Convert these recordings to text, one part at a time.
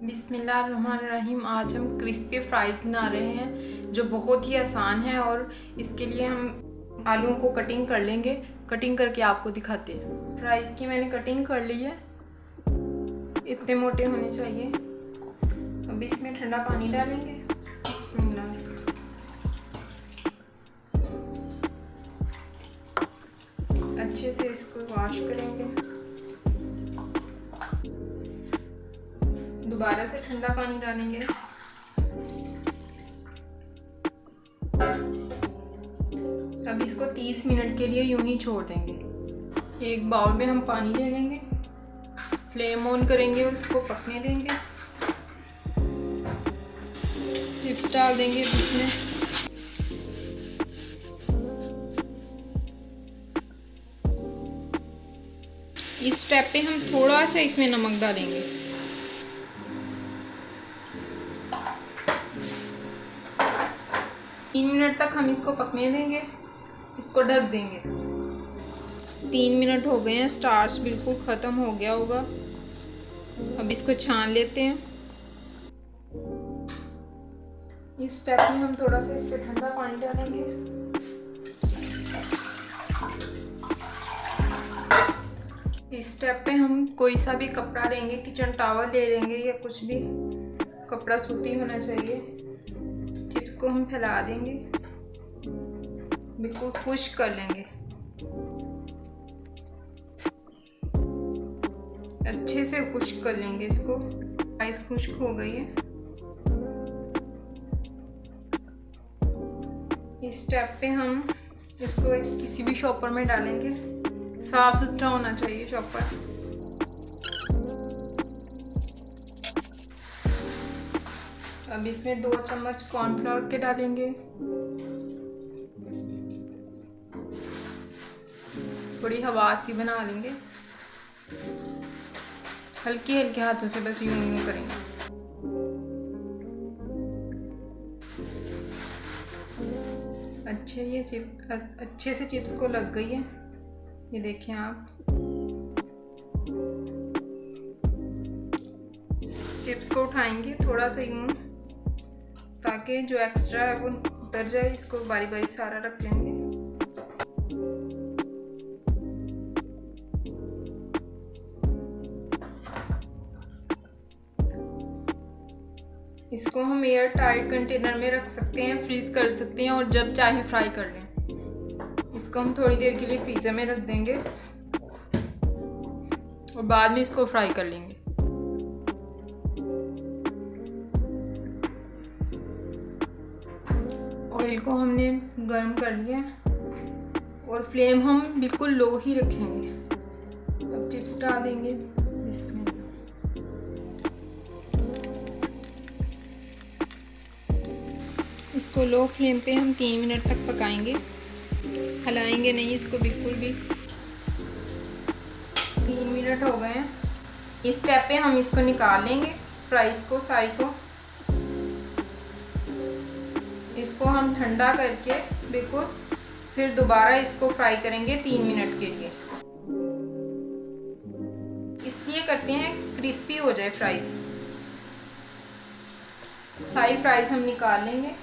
बिस्मिल्लाहिर्रहमानिर्रहीम। आज हम क्रिस्पी फ्राइज़ बना रहे हैं जो बहुत ही आसान है और इसके लिए हम आलूओं को कटिंग कर लेंगे। कटिंग करके आपको दिखाते हैं। फ्राइज़ की मैंने कटिंग कर ली है, इतने मोटे होने चाहिए। अब इसमें ठंडा पानी डालेंगे। बिस्मिल्लाह। अच्छे से इसको वॉश करेंगे। दोबारा से ठंडा पानी डालेंगे। अब इसको 30 मिनट के लिए यूं ही छोड़ देंगे। एक बाउल में हम पानी ले लेंगे, फ्लेम ऑन करेंगे और इसको पकने देंगे। चिप्स डाल देंगे इसमें। इस स्टेप पे हम थोड़ा सा इसमें नमक डालेंगे। तीन मिनट तक हम इसको पकने देंगे, इसको ढक देंगे। 3 मिनट हो गए हैं, स्टार्च बिल्कुल ख़त्म हो गया होगा। अब इसको छान लेते हैं। इस स्टेप में हम थोड़ा सा इस पर ठंडा पानी डालेंगे। इस स्टेप पे हम कोई सा भी कपड़ा लेंगे, किचन टॉवल ले लेंगे या कुछ भी कपड़ा सूती होना चाहिए। चिप्स को हम फैला देंगे, बिल्कुल खुश्क कर लेंगे। अच्छे से खुश्क कर लेंगे इसको। आइस खुश्क हो गई है। इस स्टेप पे हम इसको किसी भी शॉपर में डालेंगे। साफ सुथरा होना चाहिए शॉपर। अब इसमें 2 चम्मच कॉर्नफ्लोर के डालेंगे। थोड़ी हवा सी बना लेंगे। हल्के हल्के हाथों से बस यूं करेंगे। अच्छे से चिप्स को लग गई है, ये देखें आप। चिप्स को उठाएंगे थोड़ा सा यूं, ताकि जो एक्स्ट्रा है वो उतर जाए। इसको बारी बारी सारा रख लेंगे। इसको हम एयर टाइट कंटेनर में रख सकते हैं, फ्रीज कर सकते हैं और जब चाहे फ्राई कर लें। इसको हम थोड़ी देर के लिए फ्रीजर में रख देंगे और बाद में इसको फ्राई कर लेंगे। ऑयल को हमने गर्म कर लिया और फ्लेम हम बिल्कुल लो ही रखेंगे। अब चिप्स डाल देंगे इसमें। इसको लो फ्लेम पे हम 3 मिनट तक पकाएंगे। हिलाएंगे नहीं इसको बिल्कुल भी। 3 मिनट हो गए हैं। इस स्टेप पे हम इसको निकाल लेंगे, फ्राइज़ को सारी को। इसको हम ठंडा करके बिल्कुल फिर दोबारा इसको फ्राई करेंगे 3 मिनट के लिए। इसलिए करते हैं क्रिस्पी हो जाए फ्राइज़। सारी फ्राइज़ हम निकाल लेंगे।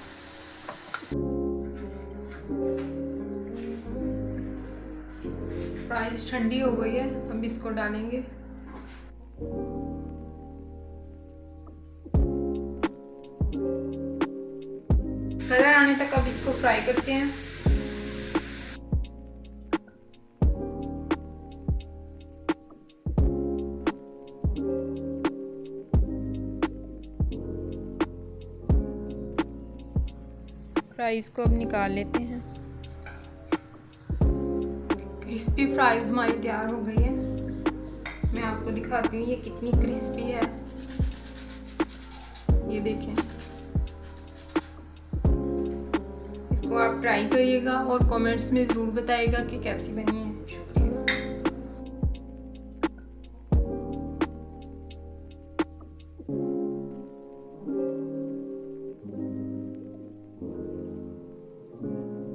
फ्राइज़ ठंडी हो गई है, अब इसको डालेंगे। कलर आने तक अब इसको फ्राई करते हैं। फ्राइज़ को अब निकाल लेते हैं। क्रिस्पी फ्राइज़ हमारी तैयार हो गई है। मैं आपको दिखाती हूँ ये कितनी क्रिस्पी है। ये देखें। इसको आप ट्राई करिएगा और कमेंट्स में ज़रूर बताइएगा कि कैसी बनी है।